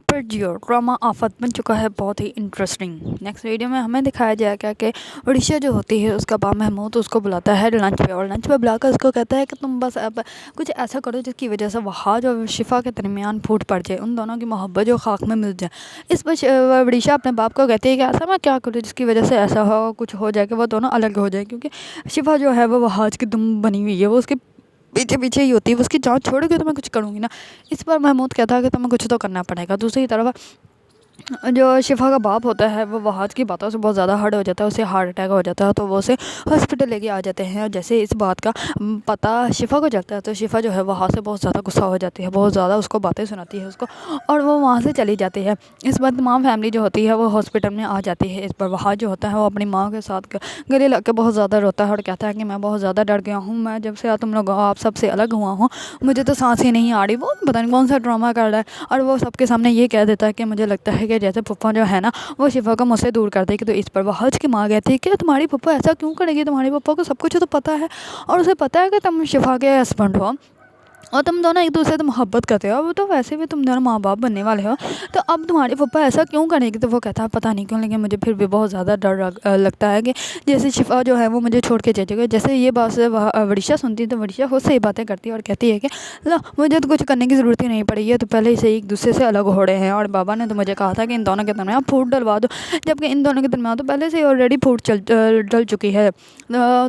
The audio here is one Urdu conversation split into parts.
پر جیو ڈرامہ آفت بن چکا ہے بہت ہی انٹرسٹنگ۔ نیکسٹ ویڈیو میں ہمیں دکھایا جائے گا کہ عائشہ جو ہوتی ہے اس کا باپ محمود اس کو بلاتا ہے لنچ پہ، اور لنچ پہ بلا کر اس کو کہتا ہے کہ تم بس اب کچھ ایسا کرو جس کی وجہ سے وہاج اور شفا کے درمیان پھوٹ پڑ جائے، ان دونوں کی محبت جو خاک میں مل جائے۔ اس پر عائشہ اپنے باپ کو کہتی ہے کہ ایسا میں کیا کروں جس کی وجہ سے ایسا ہو کچھ ہو جائے کہ وہ دونوں الگ ہو جائے، کیونکہ شفا جو ہے وہ وہاج کی دم بنی ہوئی ہے، وہ اس کے پیچھے پیچھے ہی ہوتی ہے، اس کی جان چھوڑ کے تو میں کچھ کروں گی نا۔ اس پر محمود کہتا ہے کہ تمہیں کچھ تو کرنا پڑے گا۔ دوسری طرف جو شفا کا باپ ہوتا ہے وہ وہاج کی باتوں سے بہت زیادہ ہرٹ ہو جاتا ہے، اسے ہارٹ اٹیک ہو جاتا ہے، تو وہ اسے ہاسپٹل لے کے آ جاتے ہیں، اور جیسے اس بات کا پتہ شفا کو چلتا ہے تو شفا جو ہے وہاں سے بہت زیادہ غصہ ہو جاتی ہے، بہت زیادہ اس کو باتیں سناتی ہے اس کو، اور وہ وہاں سے چلی جاتی ہے۔ اس بعد تمام فیملی جو ہوتی ہے وہ ہاسپٹل میں آ جاتی ہے۔ اس پر وہاج جو ہوتا ہے وہ اپنی ماں کے ساتھ گلے لگ کے بہت زیادہ روتا ہے اور کہتا ہے کہ میں بہت زیادہ ڈر گیا ہوں، میں جب سے تم لوگ آپ سب سے الگ ہوا ہوں مجھے تو سانس ہی نہیں آ رہی۔ وہ پتہ نہیں کون سا ڈرامہ کر رہا ہے، اور وہ سب کے سامنے یہ کہہ دیتا ہے کہ مجھے لگتا ہے کہ جیسے پھپھا جو ہے نا وہ شفا کو مجھ سے دور کر دے گی۔ تو اس پر وہاج کی ماں کہتی ہے کہ تمہاری پھپھا ایسا کیوں کرے گی، تمہاری پھپھا کو سب کچھ تو پتہ ہے، اور اسے پتہ ہے کہ تم شفا کے ہسبینڈ ہو اور تم دونوں ایک دوسرے سے محبت کرتے ہو، تو ویسے بھی تم دونوں ماں باپ بننے والے ہو، تو اب تمہاری پھپھا ایسا کیوں کرے گی۔ تو وہ کہتا ہے پتہ نہیں کیوں لیکن مجھے پھر بھی بہت زیادہ ڈر لگتا ہے کہ جیسے شفا جو ہے وہ مجھے چھوڑ کے چلے گئی۔ جیسے یہ بات عائشہ سنتی ہے تو عائشہ خود سے ہی باتیں کرتی ہے اور کہتی ہے کہ مجھے تو کچھ کرنے کی ضرورت ہی نہیں پڑی ہے، تو پہلے سے ایک دوسرے سے الگ ہو رہے ہیں، اور بابا نے تو مجھے کہا تھا کہ ان دونوں کے درمیان پھوٹ ڈلوا دو، جبکہ ان دونوں کے درمیان تو پہلے سے آلریڈی پھوٹ ڈل چکی ہے۔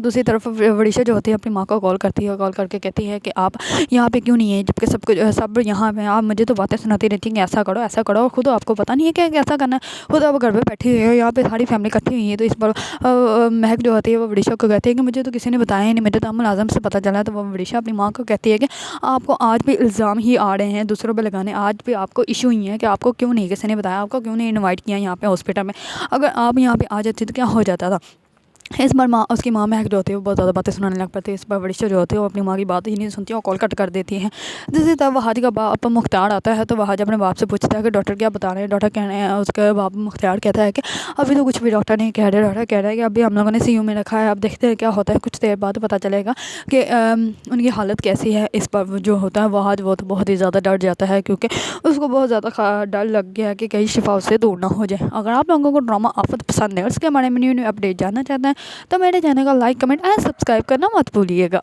دوسری طرف عائشہ جو ہوتی ہے اپنی ماں کو کال کرتی ہے، کال کر کے کہتی ہے کہ آپ یہاں پہ کیوں نہیں ہیں، جبکہ سب یہاں پہ آپ مجھے تو باتیں سناتی رہتی ہیں کہ ایسا کرو، خود آپ کو پتہ نہیں ہے کہ ایسا کرنا ہے، خود آپ گھر پہ بیٹھی ہوئی ہو، یہاں پہ ساری فیملی اکٹھی ہوئی ہے۔ تو اس پر مہک جو ہوتی ہے وہ عائشہ کو کہتی ہے کہ مجھے تو کسی نے بتایا ہی نہیں، مجھے تو ملازم سے پتہ چلا۔ تو وہ عائشہ اپنی ماں کو کہتی ہے کہ آپ کو آج بھی الزام ہی آ رہے ہیں دوسروں پہ لگانے، آج بھی آپ کو ایشو ہی ہے کہ آپ کو کیوں نہیں کسی نے بتایا، آپ کو کیوں نہیں انوائٹ کیا یہاں پہ ہاسپٹل میں، اگر آپ یہاں پہ آ جاتے تو کیا ہو جاتا تھا۔ اس بار اس کی ماں مہک جو ہوتی ہے وہ بہت زیادہ باتیں سنانے لگ پڑتی ہے۔ اس پر عائشہ جو ہوتی ہے وہ اپنی ماں کی بات ہی نہیں سنتی اور کال کٹ کر دیتی ہے۔ دوسری طرف وہاج کا باپ مختار آتا ہے، تو وہاج اپنے باپ سے پوچھتا ہے کہ ڈاکٹر کیا بتا رہے ہیں، ڈاکٹر کہہ رہے ہیں، اس کے باپ مختار کہتا ہے کہ ابھی تو کچھ بھی ڈاکٹر نہیں کہہ رہے، ڈاکٹر کہہ رہے ہیں کہ ابھی ہم لوگوں نے سی یو میں رکھا ہے، اب دیکھتے ہیں کیا ہوتا ہے، کچھ دیر بعد پتہ چلے گا کہ ان کی حالت کیسی ہے۔ اس پر جو ہوتا ہے وہاج وہ تو بہت ہی زیادہ ڈر جاتا ہے، کیونکہ اس کو بہت زیادہ ڈر لگ گیا ہے کہ کہیں شفا اس سے دور نہ ہو جائے۔ اگر آپ لوگوں کو ڈرامہ آفت پسند ہے اور اس کے بارے میں نیو اپڈیٹ جاننا چاہتے ہیں تو میرے چینل کو لائک کمنٹ اینڈ سبسکرائب کرنا مت بھولیے گا۔